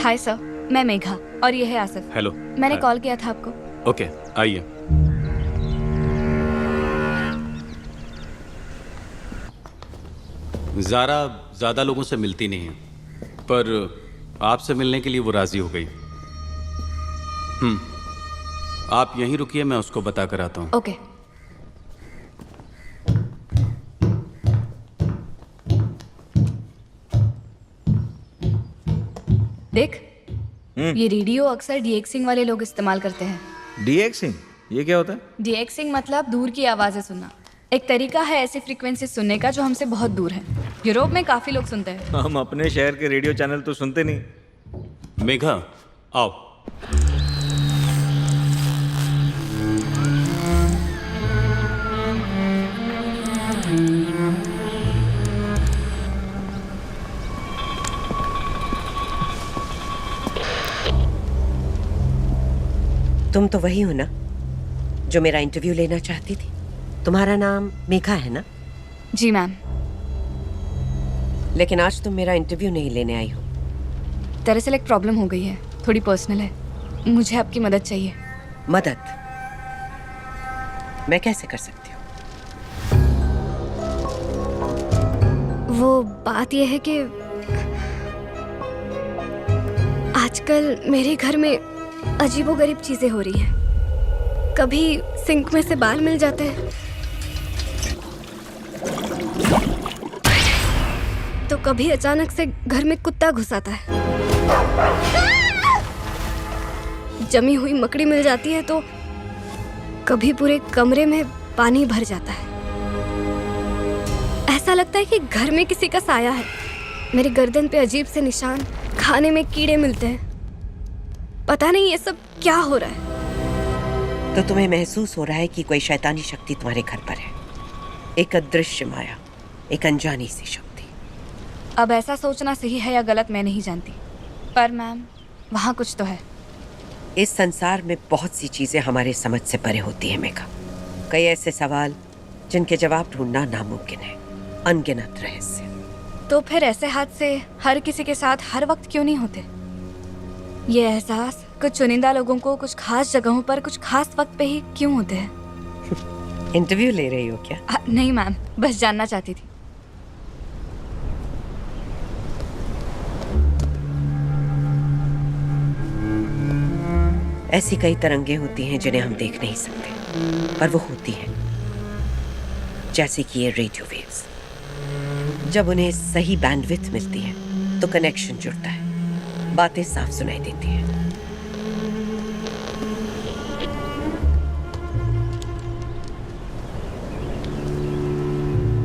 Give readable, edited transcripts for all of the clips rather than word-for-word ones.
Hi sir, मैं मेघा और ये है आसिफ। हेलो। मैंने कॉल किया था आपको। ओके, आइए। ज़ारा ज़्यादा लोगों से मिलती नहीं है, पर आपसे मिलने के लिए वो राज़ी हो गई। आप यहीं रुकिए, मैं उसको बता कर आता हूँ। ओके। देख, ये रेडियो अक्सर डीएक्सिंग वाले लोग इस्तेमाल करते हैं। डीएक्सिंग? ये क्या होता है? डीएक्सिंग मतलब दूर की आवाजें सुनना। एक तरीका है ऐसी फ्रीक्वेंसी सुनने का जो हमसे बहुत दूर है। यूरोप में काफी लोग सुनते हैं। हम अपने शहर के रेडियो चैनल तो सुनते नहीं। मेघा, आओ। तुम तो वही हो ना जो मेरा इंटरव्यू लेना चाहती थी? तुम्हारा नाम मेघा है ना? जी मैम। लेकिन आज तुम मेरा इंटरव्यू नहीं लेने आई हो। दरअसल एक प्रॉब्लम हो गई है, थोड़ी पर्सनल है। मुझे आपकी मदद चाहिए। मदद? मैं कैसे कर सकती हूँ? वो बात यह है कि आजकल मेरे घर में अजीबोगरीब चीजें हो रही हैं। कभी सिंक में से बाल मिल जाते हैं, तो कभी अचानक से घर में कुत्ता घुस आता है। जमी हुई मकड़ी मिल जाती है, तो कभी पूरे कमरे में पानी भर जाता है। ऐसा लगता है कि घर में किसी का साया है। मेरी गर्दन पे अजीब से निशान, खाने में कीड़े मिलते हैं। पता नहीं ये सब क्या हो रहा है। तो तुम्हें महसूस हो रहा है कि कोई शैतानी शक्ति तुम्हारे घर पर है, एक अदृश्य माया, एक अनजानी सी शक्ति। अब ऐसा सोचना सही है या गलत मैं नहीं जानती, पर मैम वहाँ कुछ तो है। इस संसार में बहुत सी चीजें हमारे समझ से परे होती हैं मेघा। कई ऐसे सवाल जिनके जवाब ढूंढना नामुमकिन है, अनगिनत रहस्य। तो फिर ऐसे हादसे हर किसी के साथ हर वक्त क्यों नहीं होते? ये एहसास कुछ चुनिंदा लोगों को कुछ खास जगहों पर कुछ खास वक्त पे ही क्यों होते हैं? इंटरव्यू ले रही हो क्या? नहीं मैम, बस जानना चाहती थी। ऐसी कई तरंगें होती हैं जिन्हें हम देख नहीं सकते, पर वो होती हैं। जैसे कि ये रेडियो वेव्स, जब उन्हें सही बैंडविड्थ मिलती है तो कनेक्शन जुड़ता है, बातें साफ सुनाई देती हैं।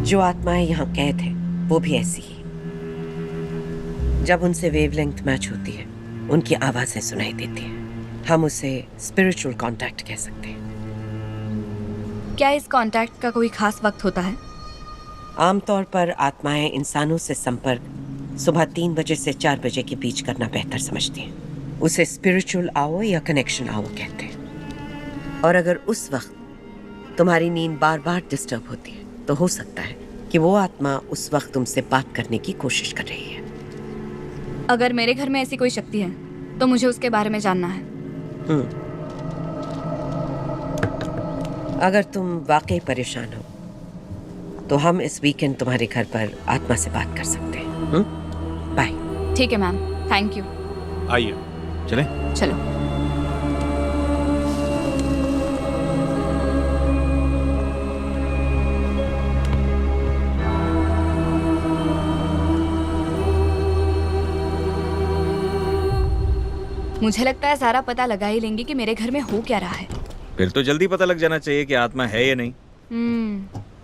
जो आत्माएं यहाँ कैद हैं, वो भी ऐसी ही। जब उनसे वेवलेंथ मैच होती है, उनकी आवाजें सुनाई देती हैं। हम उसे स्पिरिचुअल कांटेक्ट कह सकते हैं। क्या इस कांटेक्ट का कोई खास वक्त होता है? आमतौर पर आत्माएं इंसानों से संपर्क सुबह 3 बजे से 4 बजे के बीच करना बेहतर समझती हैं। उसे स्पिरिचुअल आवर या कनेक्शन आवर कहते हैं। और अगर उस वक्त तुम्हारी नींद बार बार डिस्टर्ब होती है, तो हो सकता है कि वो आत्मा उस वक्त तुमसे बात करने की कोशिश कर रही है। अगर मेरे घर में ऐसी कोई शक्ति है तो मुझे उसके बारे में जानना है। अगर तुम वाकई परेशान हो तो हम इस वीकेंड तुम्हारे घर पर आत्मा से बात कर सकते हैं। बाय। ठीक है मैम, थैंक यू। आइए, चलें? चलो। मुझे लगता है सारा पता लगा ही लेंगे कि मेरे घर में हो क्या रहा है। फिर तो जल्दी पता लग जाना चाहिए कि आत्मा है या नहीं।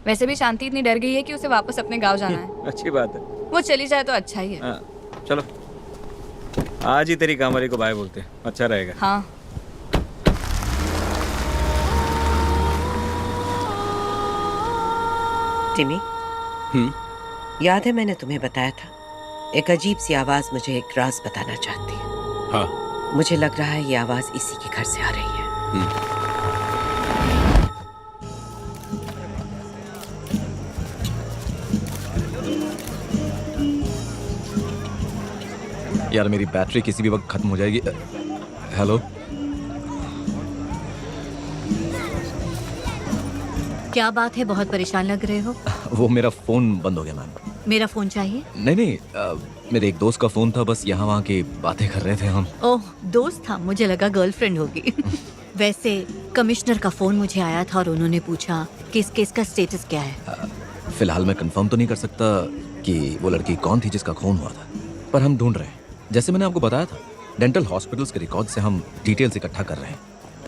वैसे भी शांति इतनी डर गई है कि उसे वापस अपने गांव जाना है। अच्छी बात है। वो चली जाए तो अच्छा ही है। चलो, आज ही तेरी कामवाली को बाय बोलते हैं, अच्छा रहेगा। हाँ। टिमी, याद है मैंने तुम्हें बताया था, एक अजीब सी आवाज मुझे एक राज बताना चाहती है। हाँ। मुझे लग रहा है ये आवाज इसी के घर से आ रही है। यार मेरी बैटरी किसी भी वक्त खत्म हो जाएगी। हेलो, क्या बात है, बहुत परेशान लग रहे हो। वो मेरा फ़ोन बंद हो गया मैम। मेरा फोन चाहिए? नहीं, मेरे एक दोस्त का फ़ोन था, बस यहाँ वहाँ की बातें कर रहे थे हम। ओह, दोस्त था, मुझे लगा गर्लफ्रेंड होगी। वैसे कमिश्नर का फोन मुझे आया था और उन्होंने पूछा कि इस केस का स्टेटस क्या है। फिलहाल मैं कंफर्म तो नहीं कर सकता कि वो लड़की कौन थी जिसका खून हुआ था, पर हम ढूंढ रहे हैं। जैसे मैंने आपको बताया था, डेंटल हॉस्पिटल्स के रिकॉर्ड से हम डिटेल्स इकट्ठा कर रहे हैं।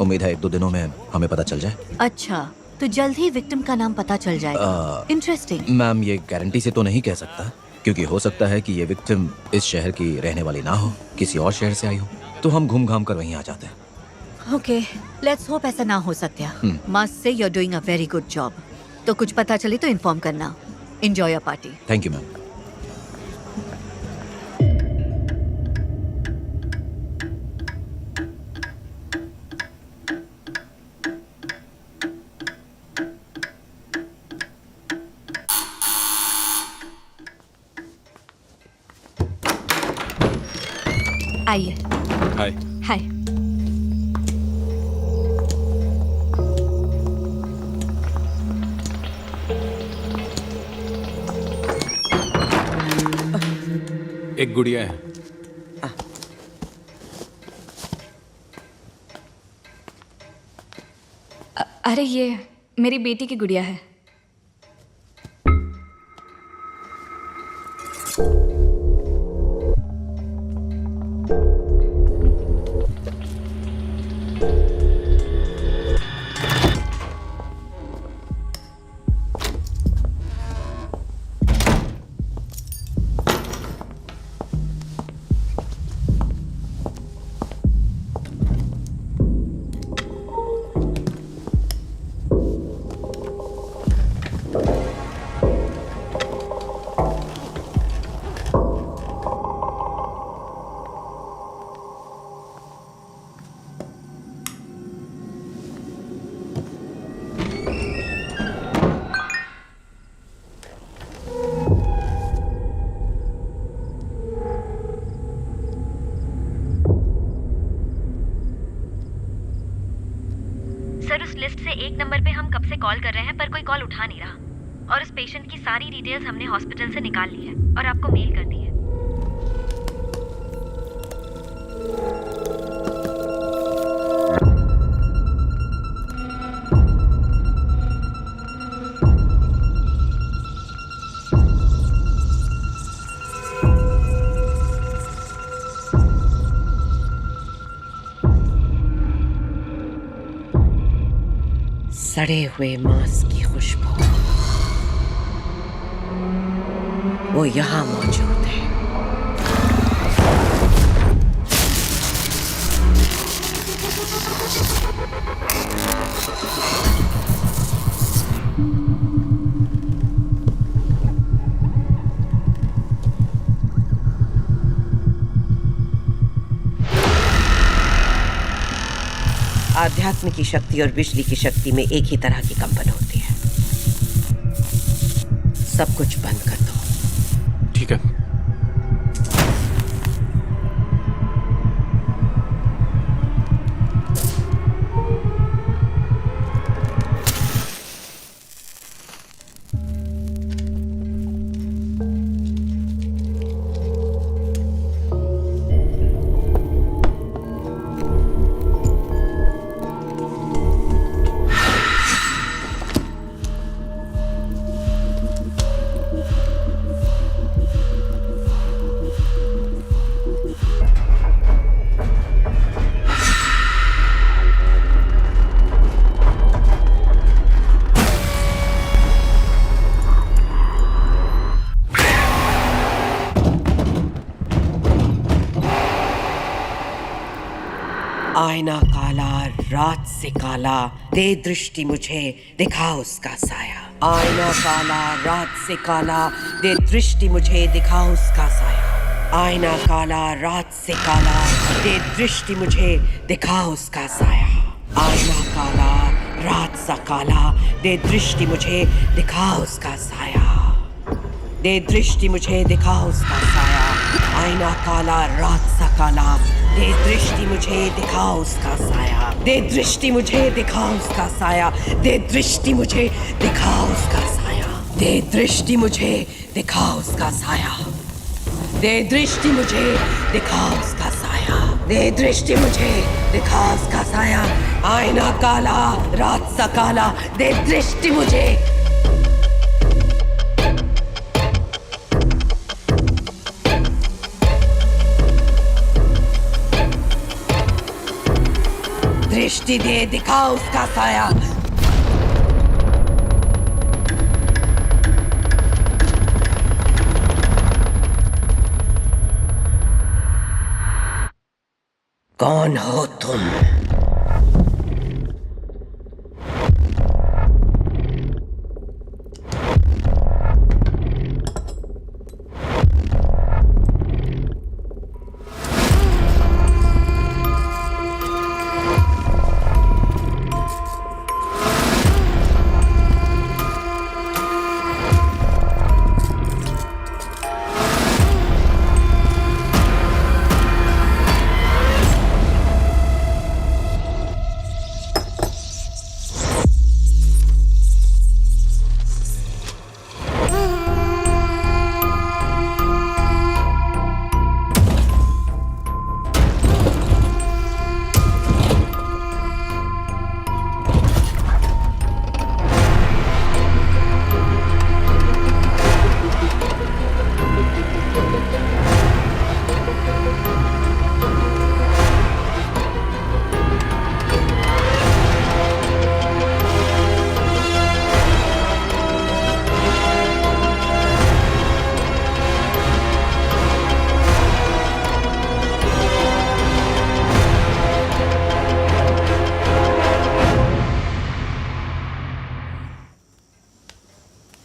उम्मीद है 1-2 दिनों में हमें पता चल जाए। अच्छा, तो जल्द ही विक्टिम का नाम पता चल जाएगा। इंटरेस्टिंग। मैम ये गारंटी से तो नहीं कह सकता, क्योंकि हो सकता है कि ये विक्टिम इस शहर की रहने वाली ना हो, किसी और शहर से आई हो, तो हम घूम घाम कर वहीं आ जाते हैं। ओके, लेट्स होप ऐसा ना हो Satya. Must say you are doing a very good job. तो कुछ पता चले तो इन्फॉर्म करना। Enjoy your party. Thank you ma'am. आइए। हाय। हाय। एक गुड़िया है। अरे ये मेरी बेटी की गुड़िया है। सर, उस लिस्ट से एक नंबर पे हम कब से कॉल कर रहे हैं पर कोई कॉल उठा नहीं रहा। और उस पेशेंट की सारी डिटेल्स हमने हॉस्पिटल से निकाल ली है और आपको मेल कर दी है। सड़े हुए मांस की खुशबू वो यहाँ मौजूद है। आध्यात्म की शक्ति और बिजली की शक्ति में एक ही तरह की कंपन होती है। सब कुछ बंद कर दो। ठीक है। आईना काला रात से काला, दे दृष्टि मुझे दिखा उसका साया। आईना काला रात से काला, दे दृष्टि मुझे दिखा उसका साया। आईना काला रात से काला, दे दृष्टि मुझे दिखा उसका साया। आईना काला रात सा काला, दे दृष्टि मुझे दिखा उसका साया। दे दृष्टि मुझे दिखा उसका साया। आईना काला रात सा काला, दे दृष्टि मुझे दिखाओ उसका साया, दे दृष्टि मुझे दिखाओ उसका साया, दे दृष्टि मुझे दिखाओ उसका साया, दे दृष्टि मुझे दिखाओ उसका साया, दे दृष्टि मुझे दिखाओ उसका साया, दे दृष्टि मुझे दिखाओ उसका साया, आईना काला रात सा काला, दे दृष्टि मुझे। दृष्टि दे दिखाओ उसका साया। कौन हो तुम?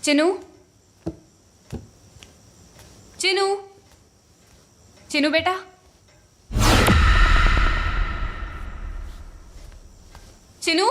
चिनू, चिनू, चिनू बेटा, चिनू।